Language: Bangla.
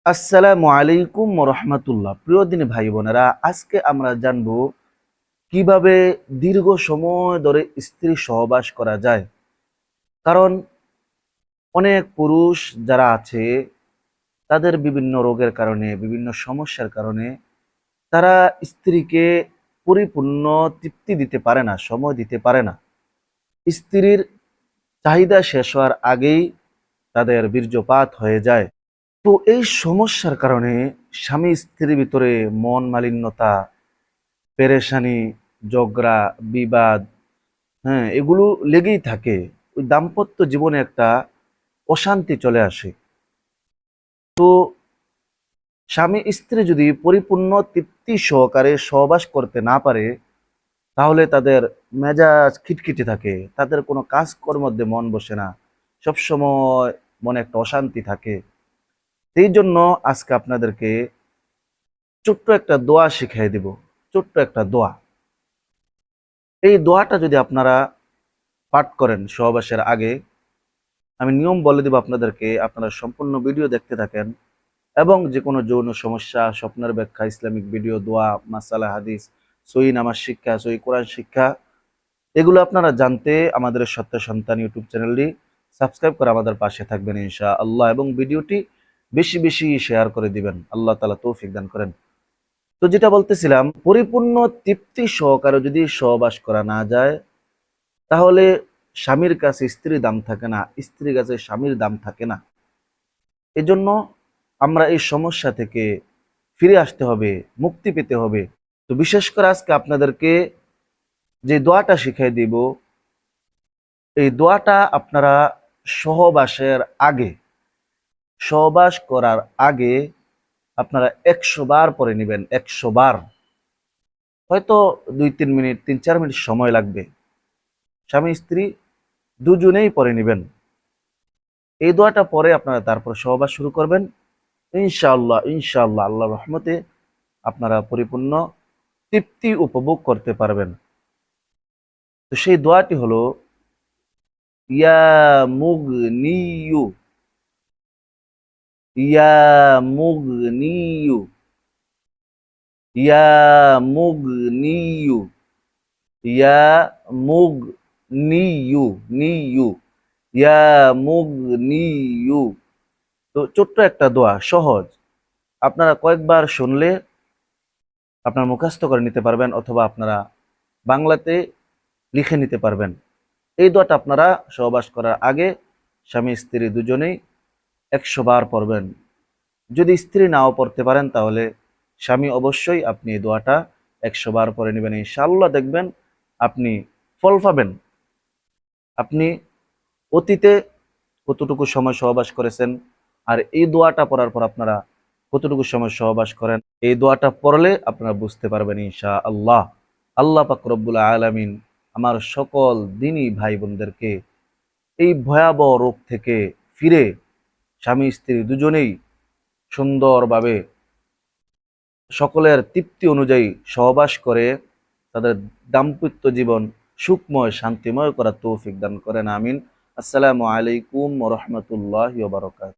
আসসালামু আলাইকুম রহমতুল্লাহ। প্রিয় দিনী ভাই বোনেরা, আজকে আমরা জানবো কিভাবে দীর্ঘ সময় ধরে স্ত্রী সহবাস করা যায়। কারণ অনেক পুরুষ যারা আছে তাদের বিভিন্ন রোগের কারণে, বিভিন্ন সমস্যার কারণে তারা স্ত্রীকে পরিপূর্ণ তৃপ্তি দিতে পারে না, সময় দিতে পারে না। স্ত্রীর চাহিদা শেষ হওয়ার আগেই তাদের বীর্যপাত হয়ে যায়। তো এই সমস্যার কারণে স্বামী স্ত্রীর ভিতরে মন মালিন্যতা, পেরেশানি, ঝগড়া, বিবাদ, হ্যাঁ, এগুলো লেগেই থাকে। ওই দাম্পত্য জীবনে একটা অশান্তি চলে আসে। তো স্বামী স্ত্রী যদি পরিপূর্ণ তৃপ্তি সহকারে সহবাস করতে না পারে, তাহলে তাদের মেজাজ খিটখিটে থাকে, তাদের কোনো কাজকর্মের মধ্যে মন বসে না, সবসময় মনে একটা অশান্তি থাকে। সেই জন্য আজকে আপনাদেরকে ছোট্ট একটা দোয়া শিখিয়ে দিব। ছোট্ট একটা দোয়া। এই দোয়াটা যদি আপনারা পাঠ করেন সহবাসের আগে, আমি নিয়ম বলে দিব আপনাদেরকে, আপনারা সম্পূর্ণ ভিডিও দেখতে থাকেন এবং যে কোনো যৌন সমস্যা, স্বপ্নের ব্যাখ্যা, ইসলামিক ভিডিও, দোয়া, মাসালা, হাদিস, সহি নামাজ শিক্ষা, সহি কোরআন শিক্ষা, এগুলো আপনারা জানতে আমাদের সত্য সন্তান ইউটিউব চ্যানেলটি সাবস্ক্রাইব করে আমাদের পাশে থাকবেন ইনশাআল্লাহ, এবং ভিডিওটি বেশি বেশি শেয়ার করে দিবেন। আল্লাহ তাআলা তৌফিক দান করেন। তো যেটা বলতেছিলাম, পরিপূর্ণ তৃপ্তি সহকারে যদি সহবাস করা না যায়, তাহলে স্বামীর কাছে স্ত্রীর দাম থাকে না, স্ত্রীর কাছে স্বামীর দাম থাকে না। এজন্য আমরা এই সমস্যা থেকে ফিরে আসতে হবে, মুক্তি পেতে হবে। তো বিশেষ করে আজকে আপনাদেরকে যে দোয়াটা শিখিয়ে দিব, এই দোয়াটা আপনারা সহবাসের আগে, সহবাস করার আগে আপনারা 100 বার পরে নেবেন। 100 বার, হয়তো 2-3 মিনিট, 3-4 মিনিট সময় লাগবে। স্বামী স্ত্রী দুজনেই পরে নেবেন। এই দোয়াটা পরে আপনারা তারপর সহবাস শুরু করবেন। ইনশাআল্লাহ ইনশাআল্লাহ আল্লাহর রহমতে আপনারা পরিপূর্ণ তৃপ্তি উপভোগ করতে পারবেন। তো সেই দোয়াটি হলো, ইয়া মুগনিয়ু, ইয়া মুগনিয়ু, ইয়া মুগনিয়ু, ইয়া মুগনিয়ু, নিয়ু, ইয়া মুগনিয়ু। তো ছোট্ট একটা দোয়া, সহজ। আপনারা কয়েকবার শুনলে আপনার মুখস্থ করে নিতে পারবেন, অথবা আপনারা বাংলাতে লিখে নিতে পারবেন। এই দোয়াটা আপনারা সহবাস করার আগে স্বামী স্ত্রী দুজনেই 100 বার পড়বেন। যদি স্ত্রী নাও পড়তে পারেন, তাহলে স্বামী অবশ্যই আপনি এই দোয়াটা 100 বার পড়ে নেবেন। ইনশাআল্লাহ দেখবেন আপনি ফল পাবেন। আপনি অতীতে কতটুকু সময় সহবাস করেছেন, আর এই দোয়াটা পড়ার পর আপনারা কতটুকু সময় সহবাস করেন, এই দোয়াটা পড়লে আপনারা বুঝতে পারবেন ইনশাআল্লাহ। আল্লাহ পাক রব্বুল আলামিন আমার সকল দিনী ভাই বোনদেরকে এই ভয়াবহ রোগ থেকে ফিরে স্বামী স্ত্রী দুজনেই সুন্দরভাবে সকলের তৃপ্তি অনুযায়ী সহবাস করে তাদের দাম্পত্য জীবন সুখময়, শান্তিময় করার তৌফিক দান করেন। আমিন। আসসালামু আলাইকুম ওয়া রাহমাতুল্লাহি ওয়া বারাকাতুহু।